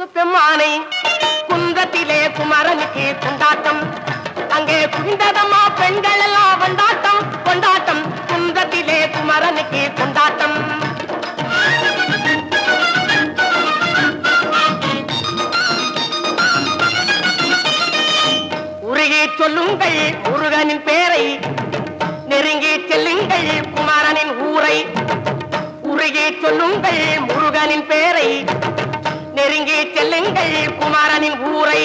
பெம்மானை குன்றத்திலே குமரனுக்கு கொண்டாட்டம் அங்கே குவிந்ததம்மா பெண்கள் எல்லாம் கொண்டாட்டம் கொண்டாட்டம் குன்றத்திலே குமரனுக்கு கொண்டாட்டம் உருகி சொல்லுங்கள் முருகனின் பேரை நெருங்கி செல்லுங்கள் குமரனின் ஊரை உருகி சொல்லுங்கள் முருகனின் பேரை நெருங்கி செல்லுங்கள் குமரனின் ஊரை